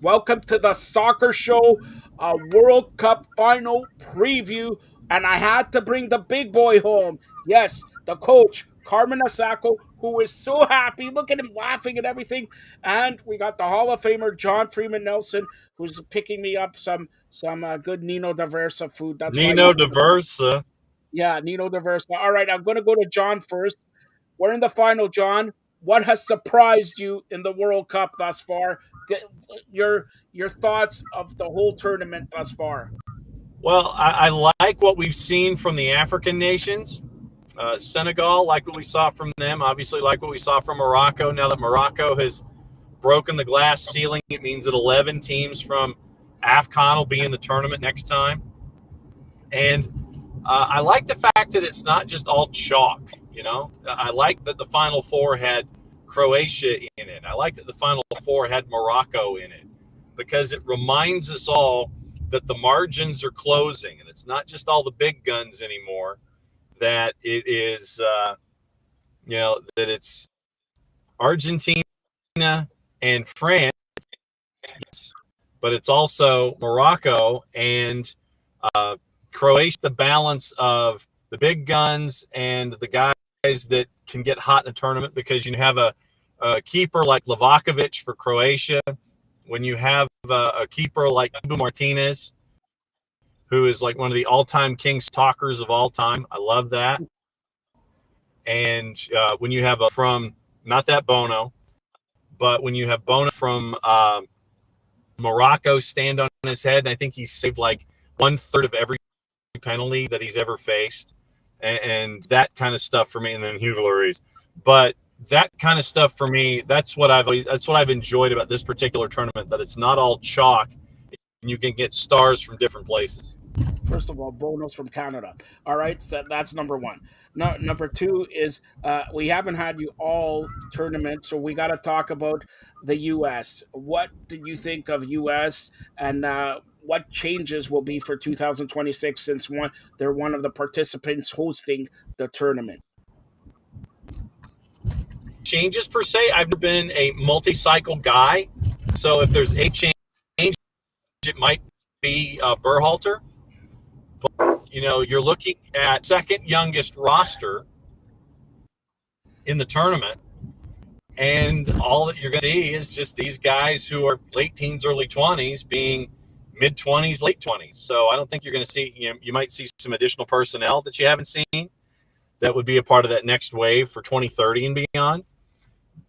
Welcome to the Soccer Show, World Cup final preview. And I had to bring the big boy home. Yes, the coach, Carmen Asako, who is so happy. Look at him laughing and everything. And we got the Hall of Famer, John Freeman Nelson, who's picking me up some good Nino Diversa food. That's why Nino Diversa. yeah, Nino Diversa. All right, I'm going to go to John first. We're in the final, John. What has surprised you in the World Cup thus far? Your thoughts of the whole tournament thus far. Well, I like what we've seen from the African nations. Senegal, like what we saw from them. Obviously, like what we saw from Morocco. Now that Morocco has broken the glass ceiling, it means that 11 teams from AFCON will be in the tournament next time. And I like the fact that it's not just all chalk. I like that the Final Four had Croatia in it. I like that the Final Four had Morocco in it because it reminds us all that the margins are closing and it's not just all the big guns anymore. That it is, that it's Argentina and France, but it's also Morocco and Croatia, the balance of the big guns and the guys that can get hot in a tournament because you have a keeper like Livakovic for Croatia, when you have a keeper like Ibu Martinez, who is like one of the all-time Kings talkers of all time. I love that. And when you have from, not that Bono, but when you have Bono from Morocco stand on his head, and I think he's saved like 1/3 of every penalty that he's ever faced, and that kind of stuff for me. And then Hugo Lloris, but that kind of stuff for me, that's what I've enjoyed about this particular tournament. That it's not all chalk, and you can get stars from different places. First of all, Bono's from Canada. All right, so that's number one. No, number two is we haven't had you all tournament, so we got to talk about the U.S. What did you think of U.S. and what changes will be for 2026 since they're one of the participants hosting the tournament? Changes per se, I've never been a multi-cycle guy, so if there's a change, it might be Berhalter. But you're looking at second youngest roster in the tournament, and all that you're going to see is just these guys who are late teens, early 20s being mid 20s, late 20s. So I don't think you're going to see, you might see some additional personnel that you haven't seen that would be a part of that next wave for 2030 and beyond.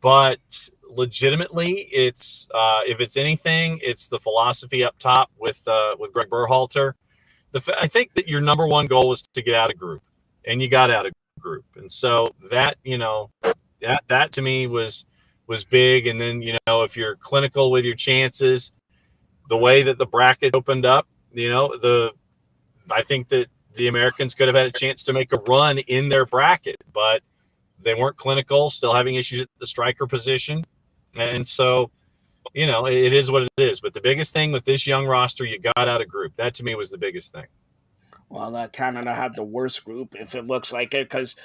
But legitimately, it's if it's anything, it's the philosophy up top with Greg Berhalter. I think that your number one goal was to get out of group, and you got out of group, and so that that to me was big. And then if you're clinical with your chances, the way that the bracket opened up, I think that the Americans could have had a chance to make a run in their bracket, but they weren't clinical, still having issues at the striker position. And so, it is what it is. But the biggest thing with this young roster, you got out of group. That to me was the biggest thing. Well, Canada had the worst group, if it looks like it, because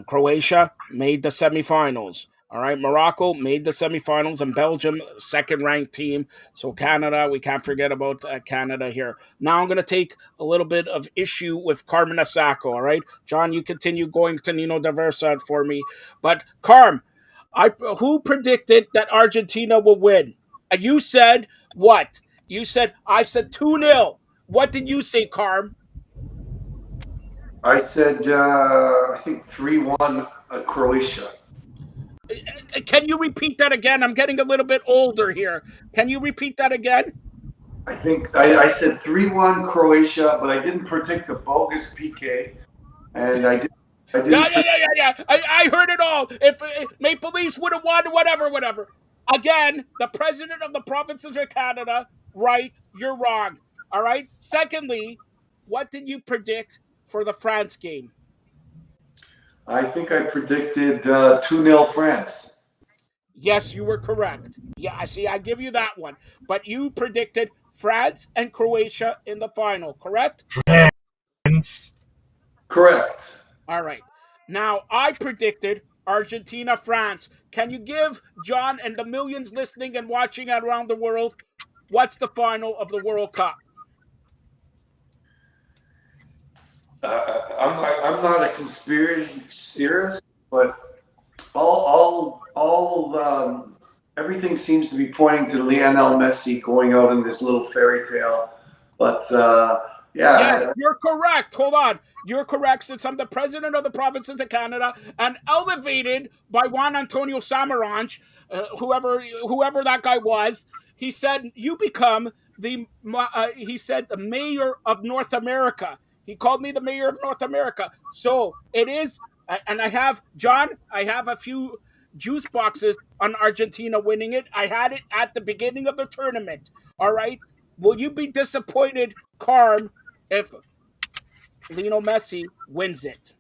Croatia made the semifinals. All right, Morocco made the semifinals, and Belgium, second-ranked team. So Canada, we can't forget about Canada here. Now I'm going to take a little bit of issue with Carmen Asako. All right, John, you continue going to Nino Diversa for me, but Carm, who predicted that Argentina will win? You said what? You said I said 2-0. What did you say, Carm? I said, I think 3-1 Croatia. Can you repeat that again? I'm getting a little bit older here. Can you repeat that again? I think I said 3-1 Croatia, but I didn't predict the bogus PK. And I Yeah, didn't yeah, yeah, yeah, yeah. I heard it all. If Maple Leafs would have won, whatever, whatever. Again, the president of the provinces of Canada, right? You're wrong. All right. Secondly, what did you predict for the France game? I think I predicted 2-0 France. Yes, you were correct. Yeah, I see. I give you that one. But you predicted France and Croatia in the final, correct? France. Correct. All right. Now, I predicted Argentina, France. Can you give John and the millions listening and watching around the world what's the final of the World Cup? I'm not a conspiracy theorist, but everything seems to be pointing to Lionel Messi going out in this little fairy tale. But Yes, yeah, you're correct. Hold on. You're correct, since I'm the president of the provinces of Canada and elevated by Juan Antonio Samaranch, whoever that guy was. He said, you become he said, the mayor of North America. He called me the mayor of North America. So it is, and I have a few juice boxes on Argentina winning it. I had it at the beginning of the tournament. All right. Will you be disappointed, Carm, if Lionel Messi wins it?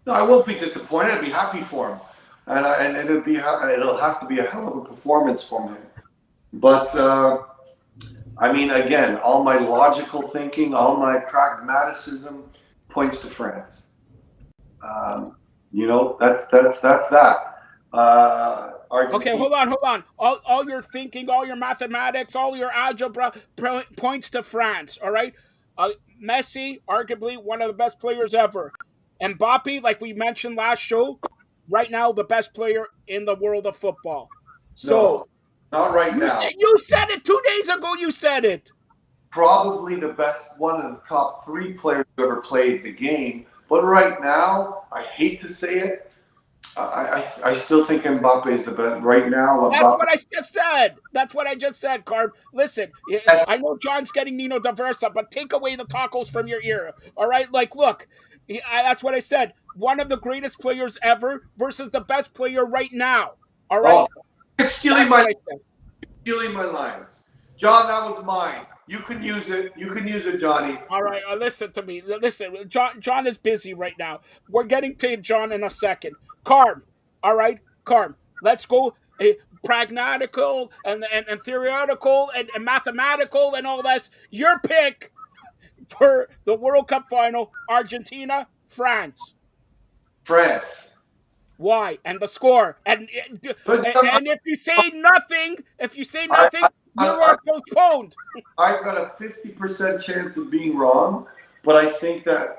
no, I won't be disappointed. I'd be happy for him, and it'll have to be a hell of a performance from him. But I mean, again, all my logical thinking, all my pragmaticism points to France. That's that. Okay, Argentina. hold on. All your thinking, all your mathematics, all your algebra points to France. All right, Messi, arguably one of the best players ever. Mbappe, like we mentioned last show, right now the best player in the world of football. So No, not right now. you said it 2 days ago. You said it. Probably the best, one of the top three players who ever played the game. But right now, I hate to say it, I still think Mbappe is the best. Right now, That's Mbappe. what I just said. That's what I just said, Carb. Listen, Yes. I know John's getting Nino Diversa, but take away the tacos from your ear. All right? Like, look, that's what I said. One of the greatest players ever versus the best player right now. All right? Oh, you're stealing That's my what I said. stealing my lines, John. That was mine. You can use it. You can use it, Johnny. All right, listen to me. Listen, John is busy right now. We're getting to John in a second. Carm, all right, Carm. Let's go pragmatical and theoretical and mathematical and all this. Your pick for the World Cup final: Argentina, France. France. Why? And the score. But And if you say I, nothing, you I, are postponed. I've got a 50% chance of being wrong, but I think that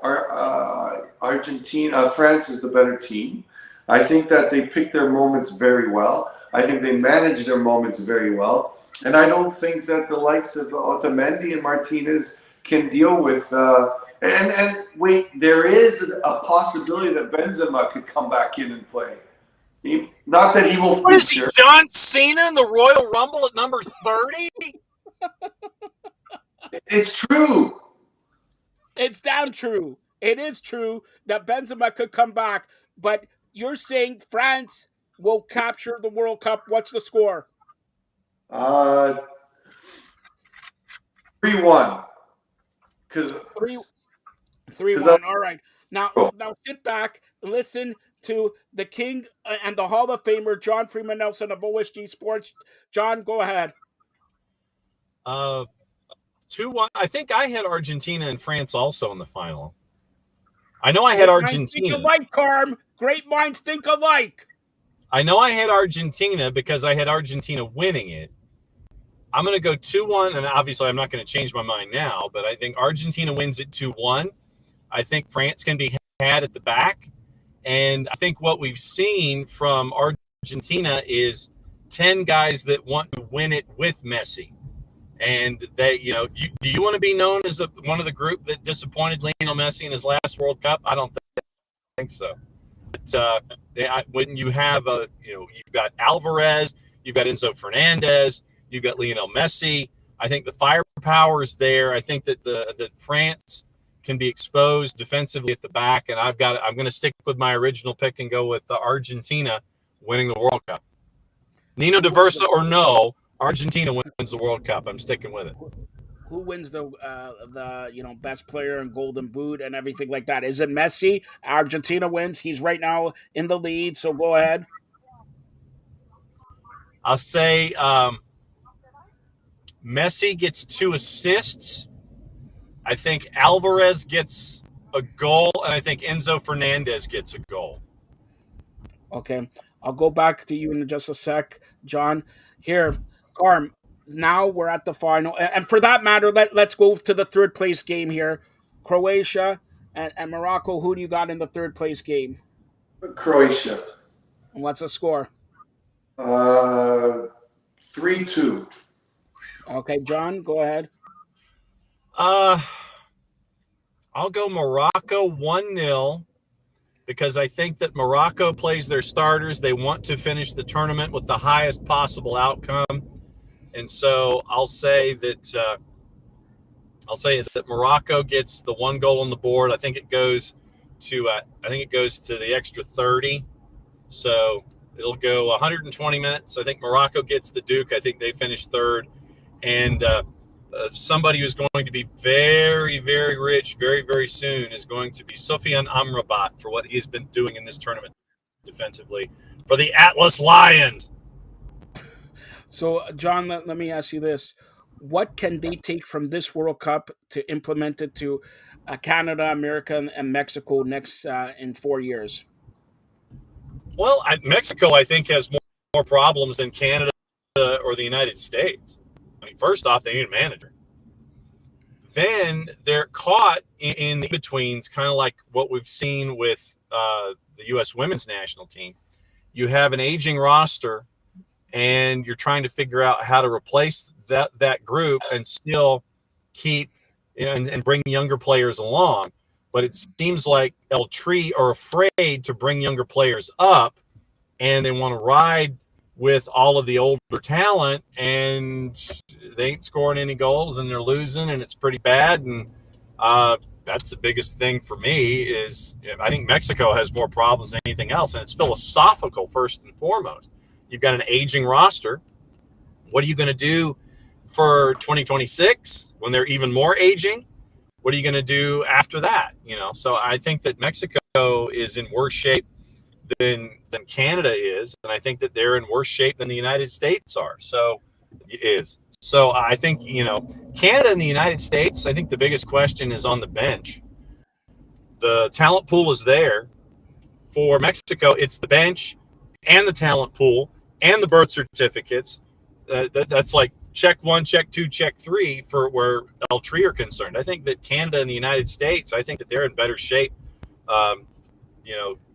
France is the better team. I think that they pick their moments very well. I think they manage their moments very well. And I don't think that the likes of Otamendi and Martinez can deal with. And wait, there is a possibility that Benzema could come back in and play. Not that he will What is he, feature. John Cena in the Royal Rumble at number 30? It's true. It's damn true. It is true that Benzema could come back, but you're saying France will capture the World Cup. What's the score? Uh, 3-1. Because 3-1. All right. Now sit back, listen to the king and the Hall of Famer, John Freeman Nelson of OSG Sports. John, go ahead. 2-1. I think I had Argentina and France also in the final. I know I Great had minds Argentina. think alike, Carm. Great minds think alike. I know I had Argentina because I had Argentina winning it. I'm going to go 2-1, and obviously I'm not going to change my mind now, but I think Argentina wins it 2-1. I think France can be had at the back, and I think what we've seen from Argentina is 10 guys that want to win it with Messi. And they, do you want to be known as one of the group that disappointed Lionel Messi in his last World Cup? I don't think so. But when you have you've got Alvarez, you've got Enzo Fernandez, you've got Lionel Messi. I think the firepower is there. I think that France can be exposed defensively at the back, and I'm going to stick with my original pick and go with Argentina winning the World Cup. Nino Diversa or no, Argentina wins the World Cup. I'm sticking with it. Who wins the best player and Golden Boot and everything like that? Is it Messi? Argentina wins. He's right now in the lead. So go ahead. I'll say Messi gets 2 assists. I think Alvarez gets a goal, and I think Enzo Fernandez gets a goal. Okay, I'll go back to you in just a sec, John. Here, Carm, now we're at the final, and for that matter, let's go to the third place game here. Croatia and Morocco. Who do you got in the third place game? Croatia. And what's the score? 3-2. Okay, John, go ahead. I'll go Morocco 1-0 because I think that Morocco plays their starters. They want to finish the tournament with the highest possible outcome, and so I'll say that Morocco gets the 1 goal on the board. I think it goes to the extra 30, so it'll go 120 minutes. I think Morocco gets the Duke. I think they finish third, and somebody who's going to be very, very rich very, very soon is going to be Sofiane Amrabat for what he's been doing in this tournament defensively for the Atlas Lions. So, John, let me ask you this. What can they take from this World Cup to implement it to Canada, America, and Mexico next in 4 years? Well, Mexico, I think, has more problems than Canada or the United States. I mean, first off, they need a manager. Then they're caught in the betweens, kind of like what we've seen with the U.S. women's national team. You have an aging roster, and you're trying to figure out how to replace that group and still keep and bring younger players along. But it seems like El Tri are afraid to bring younger players up, and they want to ride with all of the older talent, and they ain't scoring any goals, and they're losing, and it's pretty bad. And that's the biggest thing for me is I think Mexico has more problems than anything else, and it's philosophical first and foremost. You've got an aging roster. What are you going to do for 2026 when they're even more aging? What are you going to do after that? So I think that Mexico is in worse shape than Canada is, and I think that they're in worse shape than the United States are. So I think Canada and the United States. I think the biggest question is on the bench. The talent pool is there. For Mexico, it's the bench and the talent pool and the birth certificates. That's like check 1, check 2, check 3 for where El Tri are concerned. I think that Canada and the United States, I think that they're in better shape,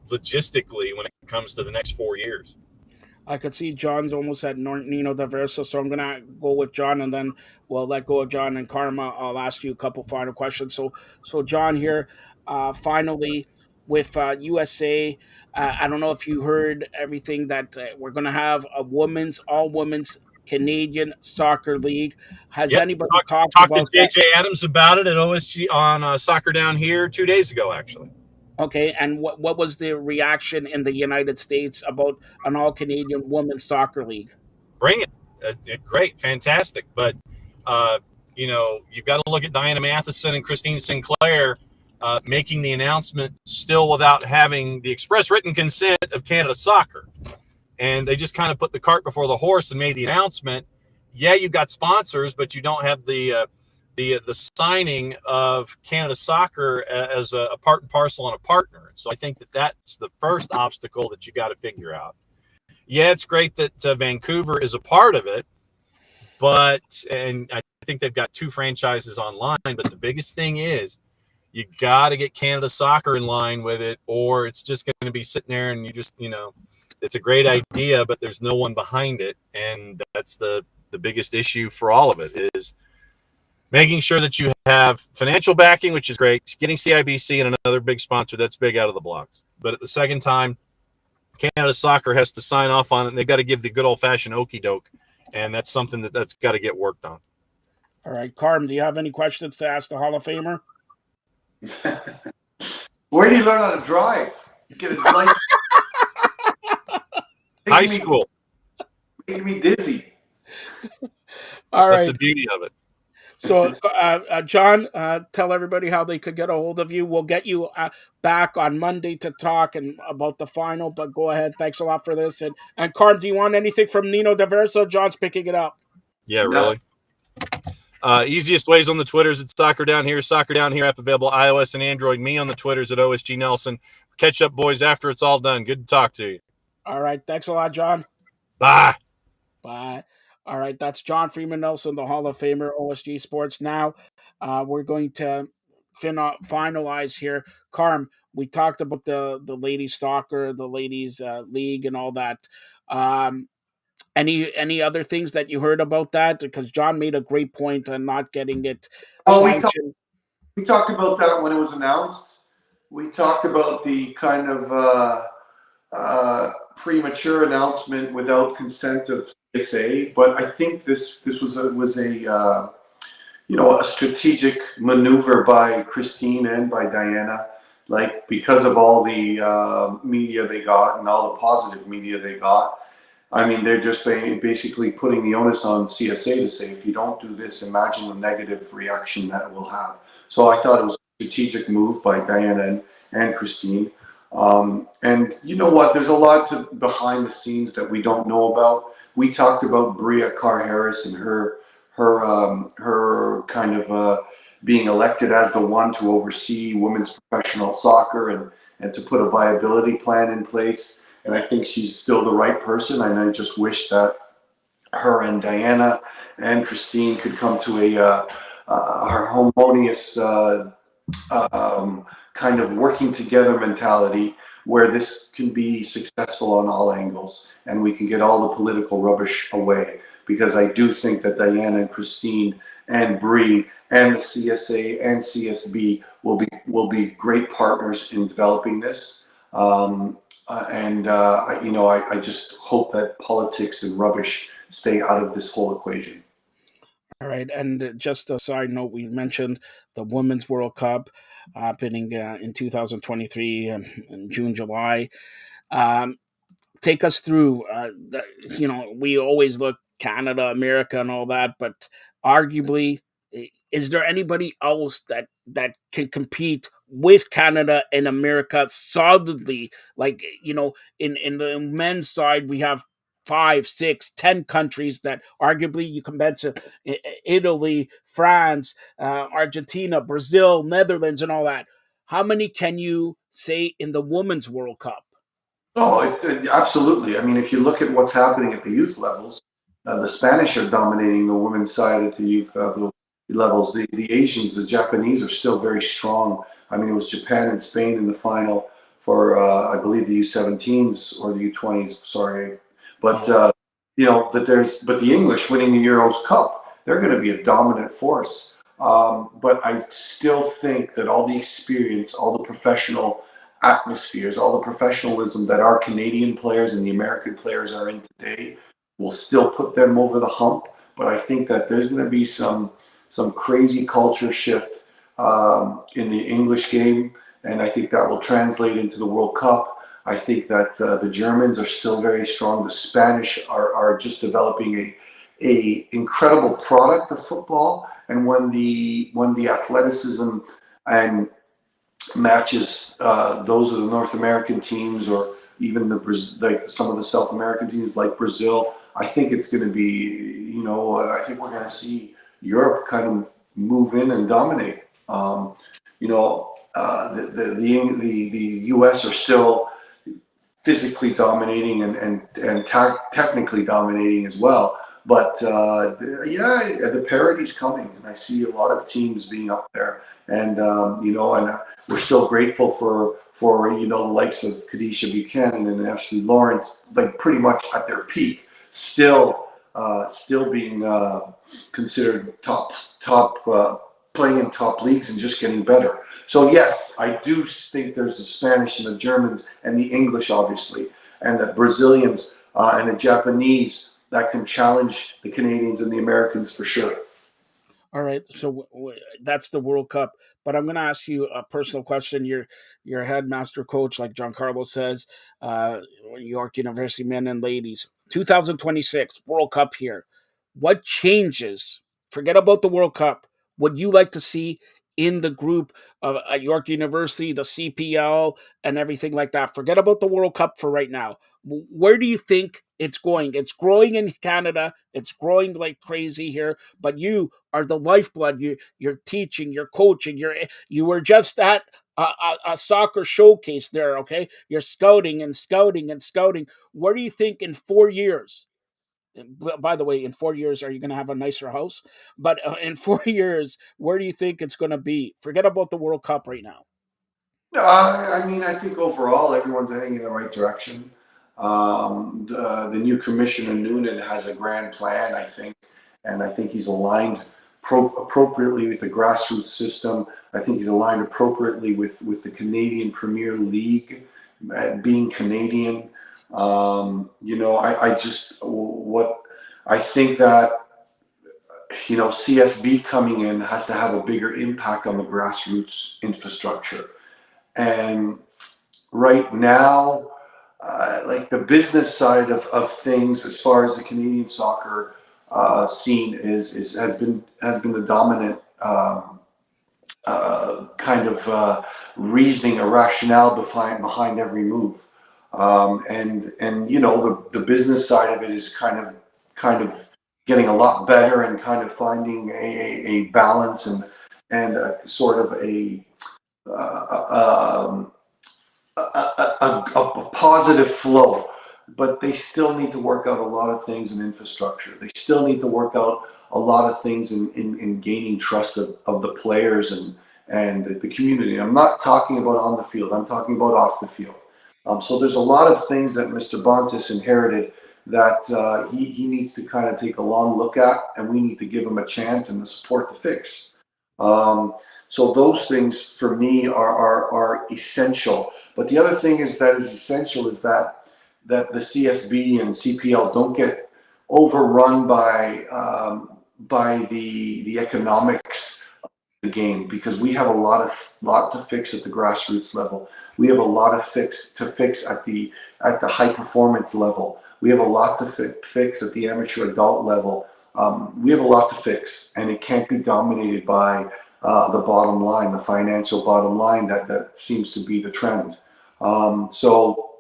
logistically when it comes to the next 4 years. I could see John's almost at Nino Diversa, so I'm gonna go with John, and then we'll let go of John and Karma. I'll ask you a couple final questions. So John here, finally with USA. I don't know if you heard everything that we're gonna have a all women's Canadian soccer league. Has Yep. anybody talked Talked to about that? JJ Adams about it at OSG on Soccer Down Here 2 days ago, actually. Okay, and what was the reaction in the United States about an all Canadian women's soccer league? Bring it. Great, fantastic. But you've got to look at Diana Matheson and Christine Sinclair making the announcement still without having the express written consent of Canada Soccer, and they just kind of put the cart before the horse and made the announcement. Yeah, you've got sponsors, but you don't have the signing of Canada Soccer as a part and parcel and a partner. So I think that's the first obstacle that you got to figure out. Yeah, it's great that Vancouver is a part of it, and I think they've got 2 franchises online. But the biggest thing is you got to get Canada Soccer in line with it, or it's just going to be sitting there and it's a great idea, but there's no one behind it, and that's the biggest issue for all of it is making sure that you have financial backing, which is great, getting CIBC and another big sponsor, that's big out of the blocks. But at the second time, Canada Soccer has to sign off on it, and they've got to give the good old-fashioned okey doke, and that's something that's got to get worked on. All right, Carm, do you have any questions to ask the Hall of Famer? Where do you learn how to drive? Get his license. High school. Making me dizzy. All right. That's the beauty of it. So, John, tell everybody how they could get a hold of you. We'll get you back on Monday to talk about the final, but go ahead. Thanks a lot for this. And Carm, do you want anything from Nino Diverso? John's picking it up. Yeah, really. Easiest ways on the Twitters, it's Soccer Down Here app available iOS and Android. Me on the Twitters at OSG Nelson. Catch up, boys, after it's all done. Good to talk to you. All right. Thanks a lot, John. Bye. Bye. All right, that's John Freeman Nelson, the Hall of Famer, OSG Sports. Now, we're going to finalize here. Carm, we talked about the ladies soccer, the ladies league, and all that. Um, any other things that you heard about that? Because John made a great point on not getting it Oh, sanctioned. we talked about that when it was announced. We talked about the kind of premature announcement without consent of CSA, but I think this was a a strategic maneuver by Christine and by Diana, like because of all the media they got and all the positive media they got. I mean, they're just basically putting the onus on CSA to say, if you don't do this, imagine the negative reaction that will have. So I thought it was a strategic move by Diana and Christine. And you know what? There's a lot behind the scenes that we don't know about. We talked about Bria Carr Harris and her kind of being elected as the one to oversee women's professional soccer and to put a viability plan in place. And I think she's still the right person. And I just wish that her and Diana and Christine could come to a harmonious kind of working together mentality where this can be successful on all angles and we can get all the political rubbish away. Because I do think that Diana and Christine and Bree and the CSA and CSB will be great partners in developing this. I just hope that politics and rubbish stay out of this whole equation. All right, and just a side note, we mentioned the Women's World Cup happening in 2023 in June, July. Um, Take us through we always look Canada, America, and all that, but arguably, is there anybody else that can compete with Canada and America solidly? Like, in the men's side, we have 5, 6, 10 countries that arguably you can mention: Italy, France, Argentina, Brazil, Netherlands, and all that. How many can you say in the Women's World Cup? Oh, absolutely. I mean, if you look at what's happening at the youth levels, the Spanish are dominating the women's side at the youth levels. The Asians, the Japanese are still very strong. I mean, it was Japan and Spain in the final for, I believe, the U17s or the U20s. Sorry, but but the English winning the Euros Cup, they're going to be a dominant force. But I still think that all the experience, all the professional atmospheres, all the professionalism that our Canadian players and the American players are in today will still put them over the hump. But I think that there's going to be some crazy culture shift in the English game, and I think that will translate into the World Cup. I think that the Germans are still very strong. The Spanish are just developing a incredible product of football, and when the athleticism and matches those of the North American teams or even like some of the South American teams like Brazil, I think it's going to be, I think we're going to see Europe kind of move in and dominate. The U.S. are still physically dominating and technically dominating as well. But the parity's coming, and I see a lot of teams being up there, and we're still grateful for the likes of Kadisha Buchanan and Ashley Lawrence, like pretty much at their peak, still being considered top playing in top leagues and just getting better. So yes, I do think there's the Spanish and the Germans and the English, obviously, and the Brazilians and the Japanese that can challenge the Canadians and the Americans for sure. All right, so that's the World Cup. But I'm going to ask you a personal question. You're a headmaster coach, like John Carlos says, York University men and ladies. 2026 World Cup here. What changes? Forget about the World Cup. Would you like to see in the group of at York University, the CPL, and everything like that? Forget about the World Cup for right now. Where do you think it's going? It's growing in Canada. It's growing like crazy here. But you are the lifeblood. You're teaching. You're coaching. You were just at a soccer showcase there. Okay, you're scouting and scouting and scouting. Where do you think in 4 years By the way, in 4 years, are you going to have a nicer house? But in 4 years, where do you think it's going to be? Forget about the World Cup right now. I mean, I think overall everyone's heading in the right direction. The new commissioner Noonan has a grand plan, I think, and I think he's aligned appropriately with the grassroots system. I think he's aligned appropriately with the Canadian Premier League, being Canadian. I just what I think that CSB coming in has to have a bigger impact on the grassroots infrastructure. And right now, like the business side of things, as far as the Canadian soccer scene has been the dominant kind of reasoning or rationale behind every move. And the business side of it is kind of getting a lot better and kind of finding a balance and a sort of a positive flow, but they still need to work out a lot of things in infrastructure. They still need to work out a lot of things in gaining trust of the players and the community. I'm not talking about on the field, I'm talking about off the field. So there's a lot of things that Mr. Bontis inherited that he needs to kind of take a long look at, and we need to give him a chance and the support to fix. So those things for me are essential. But the other thing is essential is that the CSB and CPL don't get overrun by the economics of the game, because we have a lot to fix at the grassroots level. We have a lot to fix at the high performance level. We have a lot to fix at the amateur adult level. We have a lot to fix, and it can't be dominated by the bottom line, the financial bottom line that seems to be the trend. So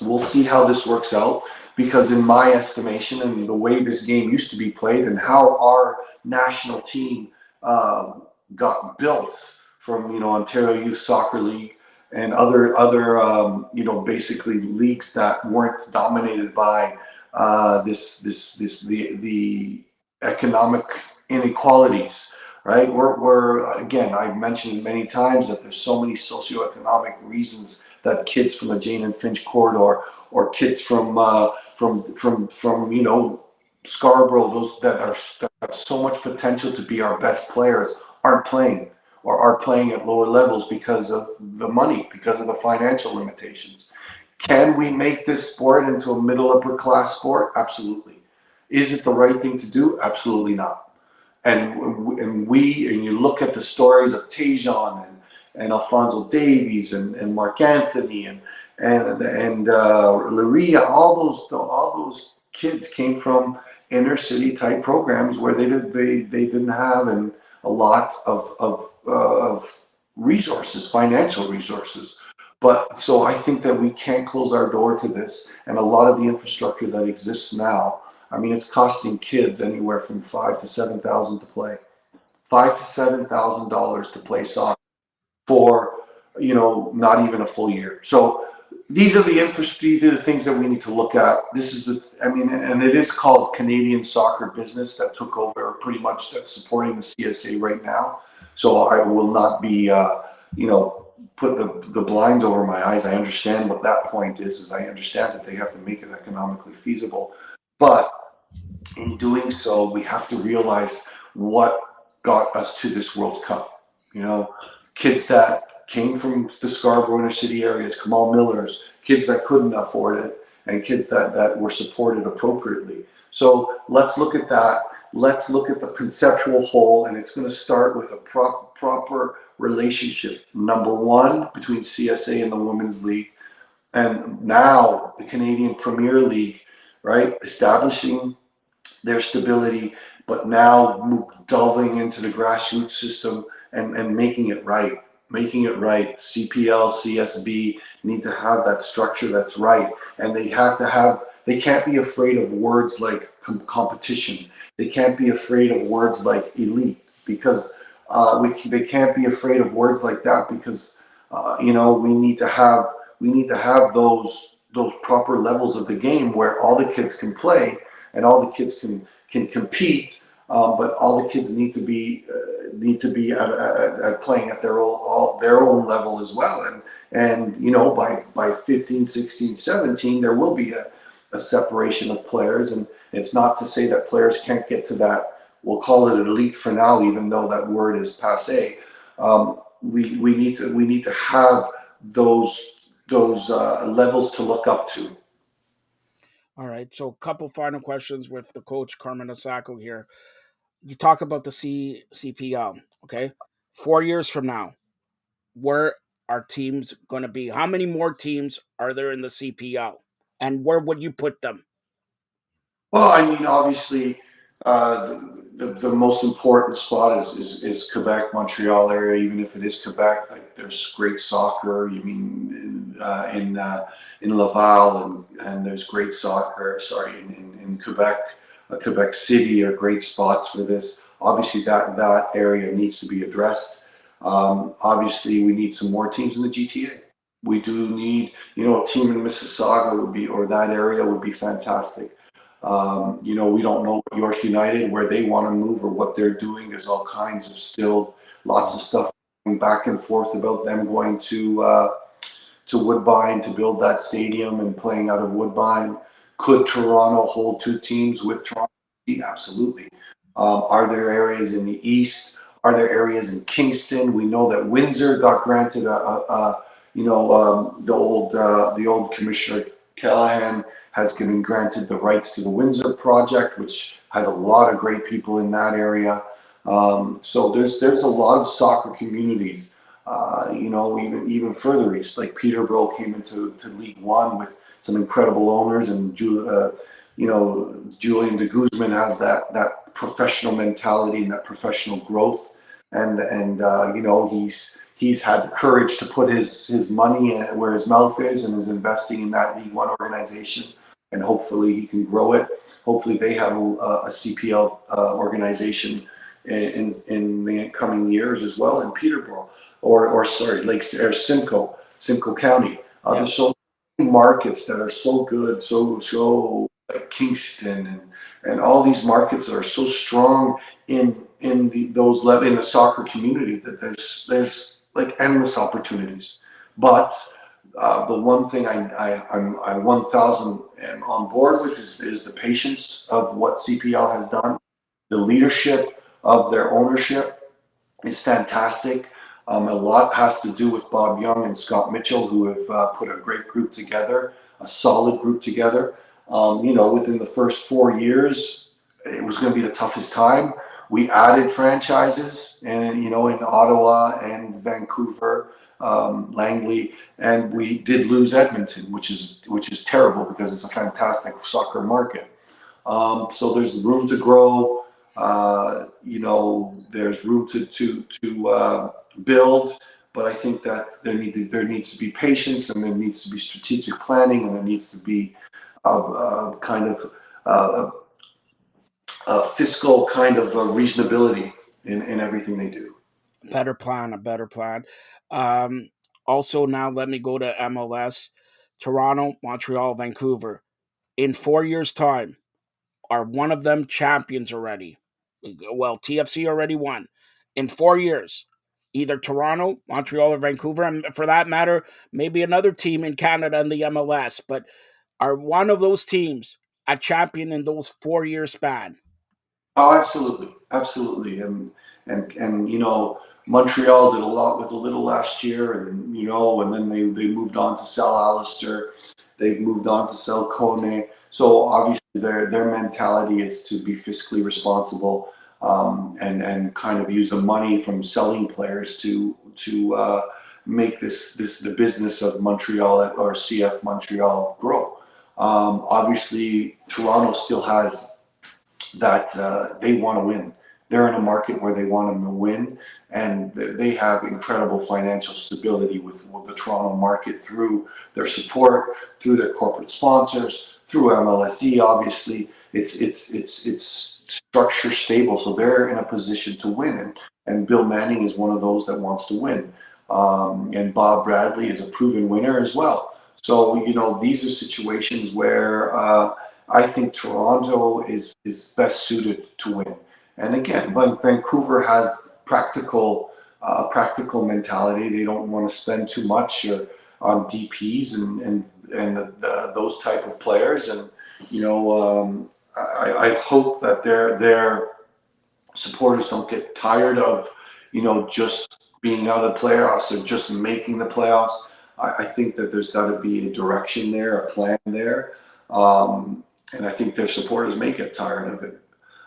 we'll see how this works out, because in my estimation, and the way this game used to be played and how our national team got built from Ontario Youth Soccer League and other basically leagues that weren't dominated by the economic inequalities. Right? We're again, I've mentioned many times that there's so many socioeconomic reasons that kids from the Jane and Finch corridor, or kids from Scarborough, those that have so much potential to be our best players, aren't playing, or are playing at lower levels because of the money, because of the financial limitations. Can we make this sport into a middle upper class sport? Absolutely. Is it the right thing to do? Absolutely not. And you look at the stories of Tejan and Alfonso Davies and Mark Anthony and Laria, all those kids came from inner city type programs where they didn't have a lot of resources, financial resources. But so I think that we can't close our door to this, and a lot of the infrastructure that exists now. I mean, it's costing kids anywhere from $5,000 to $7,000 to play, $5,000 to $7,000 to play soccer for not even a full year. So these are the things that we need to look at. This is and it is called Canadian Soccer Business that took over pretty much, that's supporting the CSA right now. So I will not be put the blinds over my eyes. I understand what that point is I understand that they have to make it economically feasible. But in doing so, we have to realize what got us to this World Cup. Kids that came from the Scarborough inner city areas, Kamal Millers, kids that couldn't afford it, and kids that were supported appropriately. So let's look at that. Let's look at the conceptual whole, and it's going to start with a proper relationship. Number one, between CSA and the Women's League, and now the Canadian Premier League, right? Establishing their stability, but now delving into the grassroots system and making it right. CPL, CSB need to have that structure that's right. And they can't be afraid of words like competition. They can't be afraid of words like elite, because they can't be afraid of words like that, because we need to have those proper levels of the game where all the kids can play, and all the kids can compete, but all the kids need to be at playing at their own level as well. And by 15, 16, 17, there will be a separation of players, and it's not to say that players can't get to that. We'll call it elite for now, even though that word is passé. We need to have those levels to look up to. All right. So, a couple final questions with the coach Carmen Asako here. You talk about the CPL. Okay, 4 years from now, where are teams going to be? How many more teams are there in the CPL, and where would you put them? Well, I mean, obviously, the most important spot is Quebec, Montreal area. Even if it is Quebec, like there's great soccer. You mean in Laval, and there's great soccer. Sorry, in Quebec, Quebec City are great spots for this. Obviously, that area needs to be addressed. Obviously, we need some more teams in the GTA. We do need, a team in Mississauga would be, or that area would be fantastic. We don't know York United, where they want to move or what they're doing. There's all kinds of still lots of stuff back and forth about them going to Woodbine to build that stadium and playing out of Woodbine. Could Toronto hold two teams with Toronto? Absolutely. Are there areas in the east? Are there areas in Kingston? We know that Windsor got granted the old Commissioner Callahan has been granted the rights to the Windsor project, which has a lot of great people in that area. So there's a lot of soccer communities, even further east, like Peterborough came into League One with some incredible owners, and Julian de Guzman has that professional mentality and that professional growth, and he's had the courage to put his money where his mouth is, and is investing in that League One organization, and hopefully he can grow it. Hopefully they have a CPL organization in the coming years as well in Peterborough, or Simcoe County. There's so many markets that are so good, so like Kingston and all these markets that are so strong in the soccer community, that there's like endless opportunities. But the one thing I'm 1,000 am on board with is the patience of what CPL has done. The leadership of their ownership is fantastic. A lot has to do with Bob Young and Scott Mitchell, who have put a great group together, a solid group together. Within the first 4 years, it was going to be the toughest time. We added franchises, and in Ottawa and Vancouver, Langley, and we did lose Edmonton, which is terrible because it's a fantastic soccer market. So there's room to grow. There's room to build, but I think that there needs to be patience, and there needs to be strategic planning, and there needs to be kind of a fiscal kind of reasonability in everything they do. A better plan. Also, now let me go to MLS. Toronto, Montreal, Vancouver. In 4 years' time, are one of them champions already? Well, TFC already won. In 4 years, either Toronto, Montreal, or Vancouver, and for that matter, maybe another team in Canada in the MLS, but are one of those teams a champion in those 4 year span? Oh, absolutely, absolutely, and Montreal did a lot with a little last year, and then they moved on to sell Alistair, they've moved on to sell Kone. So obviously their mentality is to be fiscally responsible, and kind of use the money from selling players to make this the business of Montreal or CF Montreal grow. Obviously, Toronto still has that they want to win. They're in a market where they want to win, and they have incredible financial stability with the Toronto market through their support, through their corporate sponsors, through MLSE. Obviously, it's structure stable, so they're in a position to win. And Bill Manning is one of those that wants to win, and Bob Bradley is a proven winner as well. So these are situations where I think Toronto is best suited to win. And again, Vancouver has practical mentality. They don't want to spend too much on DPS and those type of players. And you know, I hope that their supporters don't get tired of just being out of the playoffs or just making the playoffs. I think that there's got to be a direction there, a plan there. And I think their supporters may get tired of it.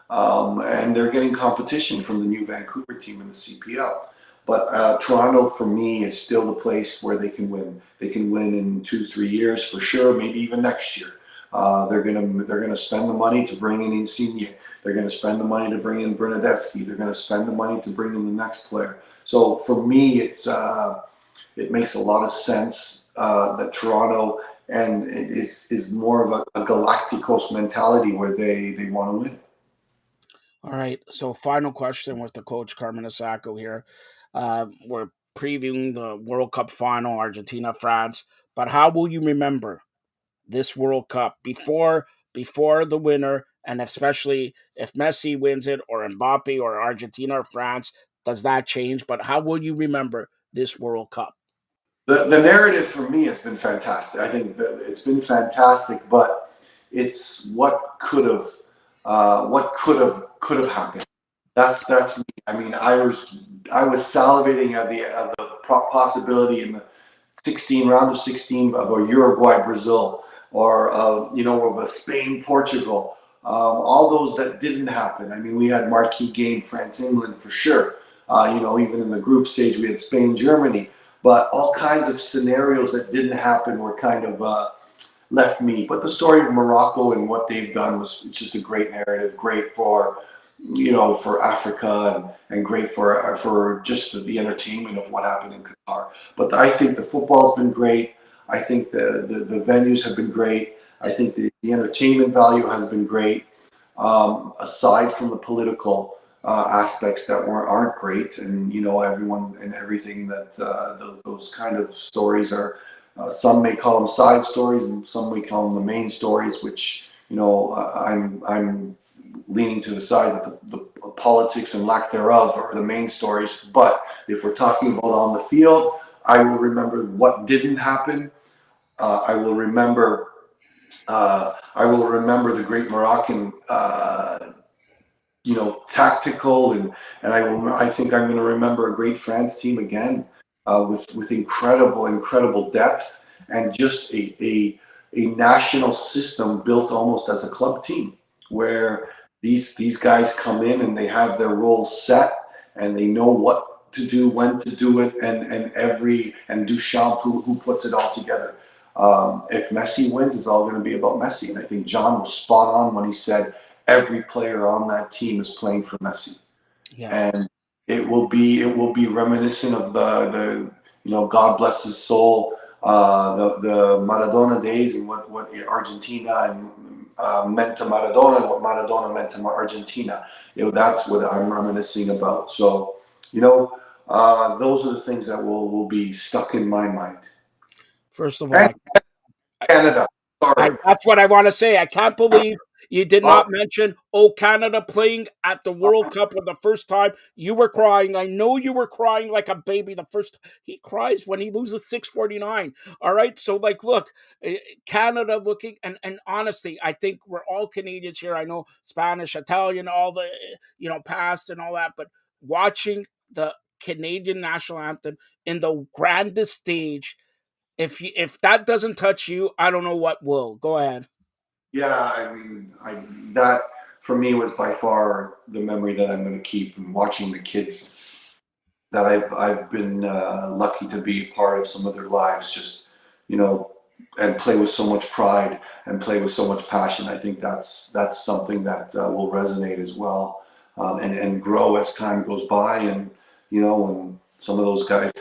And they're getting competition from the new Vancouver team in the CPL. But Toronto, for me, is still the place where they can win. They can win in 2-3 years for sure, maybe even next year. They're gonna spend the money to bring in Insigne. They're gonna spend the money to bring in Bernadeschi. They're gonna spend the money to bring in the next player. So for me, it makes a lot of sense that Toronto and it is more of a Galacticos mentality where they want to win. All right. So, final question with the coach Carmen Asako here. We're previewing the World Cup final, Argentina, France. But how will you remember this World Cup before the winner, and especially if Messi wins it, or Mbappe, or Argentina, or France? Does that change? But how will you remember this World Cup? The narrative for me has been fantastic. I think that it's been fantastic, but it's what could have happened. That's me. I mean, I was salivating at the possibility in the 16 round of 16 of a Uruguay Brazil or of a Spain Portugal. All those that didn't happen. I mean, we had marquee game France England for sure. Even in the group stage we had Spain Germany. But all kinds of scenarios that didn't happen were kind of left me. But the story of Morocco and what they've done was just a great narrative, great for Africa and great for just the entertainment of what happened in Qatar. But I think the football's been great. I think the venues have been great. I think the entertainment value has been great. Aside from the political aspects that aren't great, and everyone and everything that those kind of stories are. Some may call them side stories, and some may call them the main stories. Which I'm leaning to the side that the politics and lack thereof are the main stories. But if we're talking about on the field, I will remember what didn't happen. I will remember. I will remember the great Moroccan tactical and I think I'm going to remember a great France team again with incredible depth and just a national system built almost as a club team where these guys come in and they have their roles set and they know what to do, when to do it, and Duchamp who puts it all together. If Messi wins, it's all going to be about Messi, and I think John was spot on when he said every player on that team is playing for Messi, Yeah. and it will be reminiscent of the God bless his soul, the Maradona days and what Argentina and meant to Maradona and what Maradona meant to Argentina. That's what I'm reminiscing about. So those are the things that will be stuck in my mind. First of all, And Canada, sorry. that's what I want to say. I can't believe you did Uh, not mention, oh, Canada playing at the World Cup for the first time. You were crying. I know you were crying like a baby the first. He cries when he loses 649. All right. So, look, Canada looking, and honestly, I think we're all Canadians here. I know Spanish, Italian, all the, past and all that, but watching the Canadian national anthem in the grandest stage, if that doesn't touch you, I don't know what will. Go ahead. Yeah, I mean, that for me was by far the memory that I'm going to keep. And watching the kids that I've been lucky to be a part of some of their lives, just you know, and play with so much pride and play with so much passion. I think that's something that will resonate as well, and grow as time goes by. And when some of those guys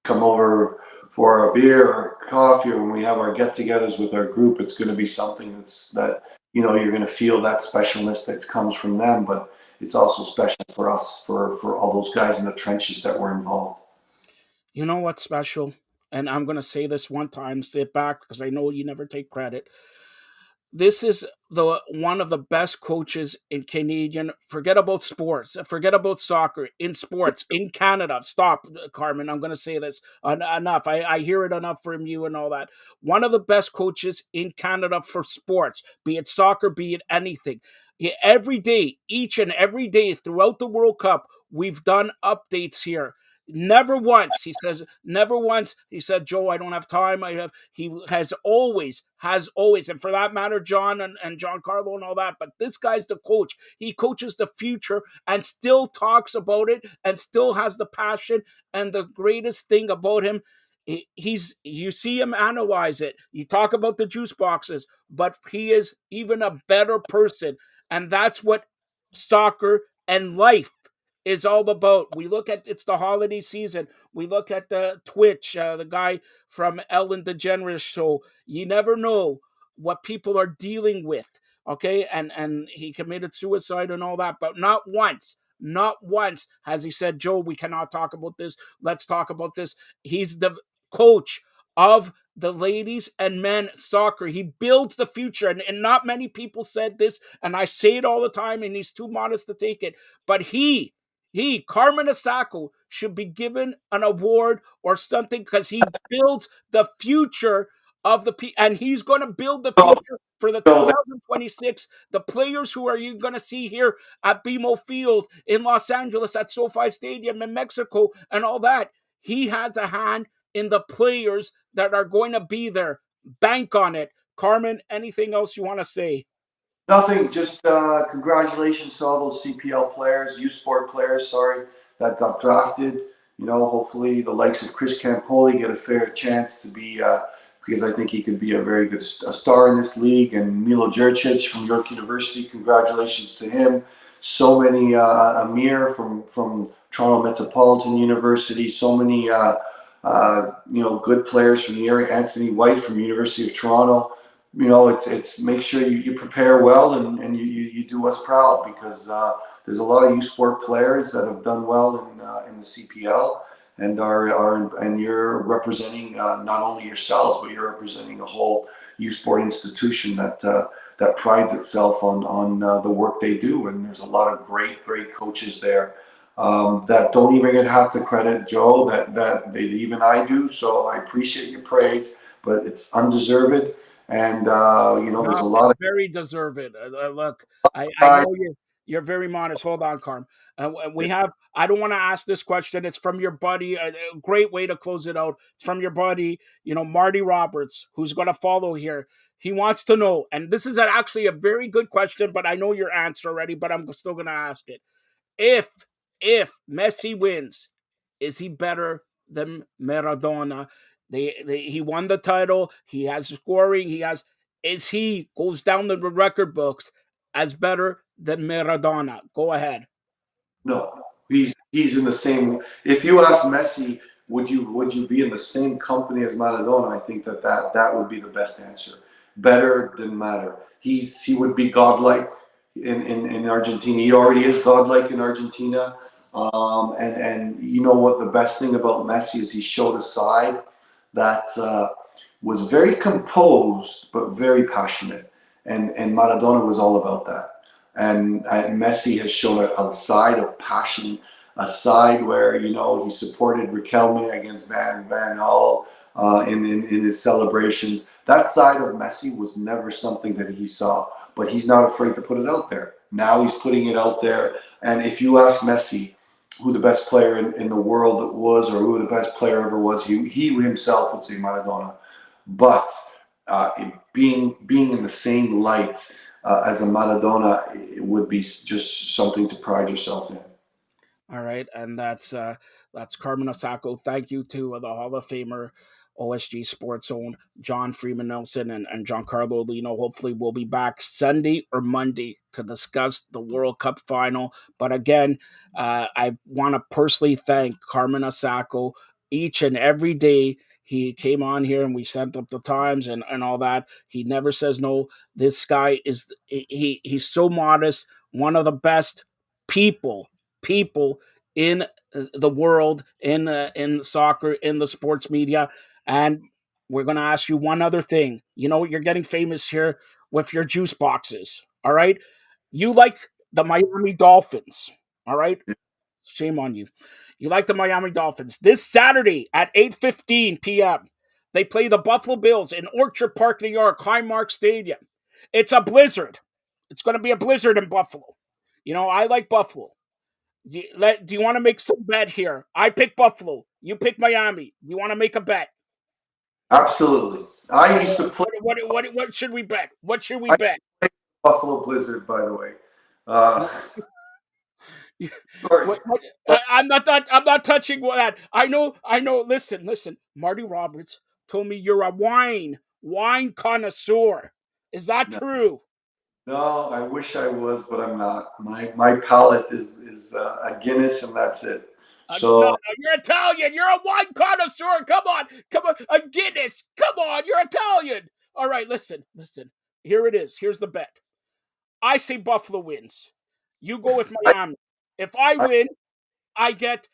come over for a beer or coffee, or when we have our get-togethers with our group, it's going to be something that you're going to feel that specialness that comes from them, but it's also special for us, for all those guys in the trenches that were involved. You know what's special? And I'm going to say this one time, sit back, because I know you never take credit. this is the one of the best coaches in Canadian. Forget about sports. Forget about soccer. In sports in Canada. Stop, Carmen. I'm going to say this enough. I hear it enough from you and all that. One of the best coaches in Canada for sports, be it soccer, be it anything. Yeah, every day, each and every day throughout the World Cup, we've done updates here. Never once, he says, never once, he said, Joe, I don't have time. He has always, and for that matter, John and John Carlo and all that, but this guy's the coach. He coaches the future and still talks about it and still has the passion. And the greatest thing about him, you see him analyze it. You talk about the juice boxes, but he is even a better person. And that's what soccer and life is all about. We look at, it's the holiday season. We look at the Twitch, the guy from Ellen DeGeneres show. You never know what people are dealing with. Okay, and he committed suicide and all that, but not once has he said, Joe, we cannot talk about this. Let's talk about this. He's the coach of the ladies and men soccer. He builds the future. And not many people said this, and I say it all the time, and he's too modest to take it. But Carmen Asako, should be given an award or something because he builds the future of and he's going to build the So, future for the so 2026. The players who are you going to see here at BMO Field in Los Angeles, at SoFi Stadium in Mexico, and all that. He has a hand in the players that are going to be there. Bank on it. Carmen, anything else you want to say? Nothing, just congratulations to all those CPL players, U Sport players, sorry, that got drafted. You know, hopefully the likes of Chris Campoli get a fair chance to be, because I think he could be a very good star in this league. And Milo Jurcic from York University, congratulations to him. So many, Amir from Toronto Metropolitan University, so many, good players from the area. Anthony White from University of Toronto. You know, it's make sure you prepare well and you do us proud, because there's a lot of U Sport players that have done well in the CPL, and and you're representing not only yourselves, but you're representing a whole U Sport institution that prides itself on the work they do. And there's a lot of great coaches there that don't even get half the credit, Joe, that even I do. So I appreciate your praise, but it's undeserved. And there's a No, lot it's of very deserved. Look, I guys. know you're very modest. Hold on, Carm. We have. I don't want to ask this question. It's from your buddy. A great way to close it out. It's from your buddy. Marty Roberts, who's going to follow here. He wants to know, and this is actually a very good question, but I know your answer already. But I'm still going to ask it. If Messi wins, is he better than Maradona? He won the title. He has scoring. Is he goes down the record books as better than Maradona? Go ahead. No, he's in the same. If you ask Messi, would you be in the same company as Maradona? I think that would be the best answer. Better than matter. He would be godlike in Argentina. He already is godlike in Argentina. And you know what the best thing about Messi is, he showed a side that was very composed but very passionate, and Maradona was all about that. And Messi has shown a side of passion, a side where he supported Riquelme against Van Gaal in his celebrations. That side of Messi was never something that he saw, but he's not afraid to put it out there. Now he's putting it out there, and if you ask Messi who the best player in the world was, or who the best player ever was, he himself would say Maradona. But being in the same light as a Maradona, it would be just something to pride yourself in. All right, and that's Carmen Osako. Thank you to the Hall of Famer, OSG Sports own John Freeman Nelson and Giancarlo Lino. Hopefully, we'll be back Sunday or Monday to discuss the World Cup final. But again, I want to personally thank Carmen Osako each and every day. He came on here and we sent up the times and all that. He never says no. This guy he's so modest, one of the best people in the world, in soccer, in the sports media. And we're going to ask you one other thing. You're getting famous here. with your juice boxes. All right. You like the Miami Dolphins. All right. Shame on you. You like the Miami Dolphins. This Saturday at 8:15 p.m., they play the Buffalo Bills in Orchard Park, New York, Highmark Stadium. It's a blizzard. It's going to be a blizzard in Buffalo. I like Buffalo. Do you want to make some bet here? I pick Buffalo. You pick Miami. You want to make a bet? Absolutely. I used to play What should we bet? What should we I bet? played Buffalo Blizzard, by the way. Uh, sorry. I'm not touching that. I know. Listen. Marty Roberts told me you're a wine connoisseur. Is that No, true? no, I wish I was, but I'm not. My palate is a Guinness, and that's it. No, So you're Italian. You're a wine connoisseur. Come on. A Guinness. Come on. You're Italian. All right. Listen. Here it is. Here's the bet. I say Buffalo wins. You go with I, Miami. If I I win, I get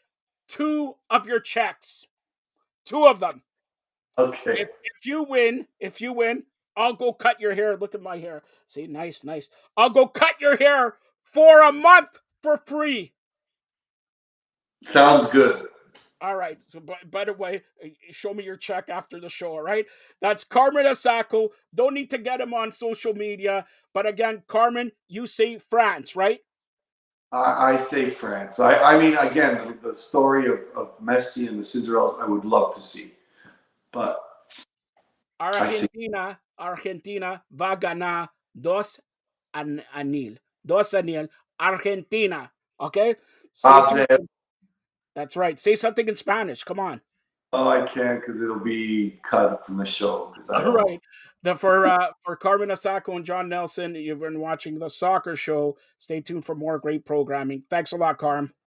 two of your checks. Two of them. okay. If you win, I'll go cut your hair. Look at my hair. See, nice. I'll go cut your hair for a month for free. Sounds good. All right. So, by the way, show me your check after the show. All right. That's Carmen Asako. Don't need to get him on social media. But again, Carmen, you say France, right? I say France. I mean, again, the story of Messi and the Cinderella, I would love to see, but I see. Argentina va ganar 2-0. 2-0. Argentina. Okay. Say I'll say, something. That's right. Say something in Spanish. Come on. oh, I can't because it'll be cut from the show because I All don't. right. For Carmen Asako and John Nelson, you've been watching the Soccer Show. Stay tuned for more great programming. Thanks a lot, Carm.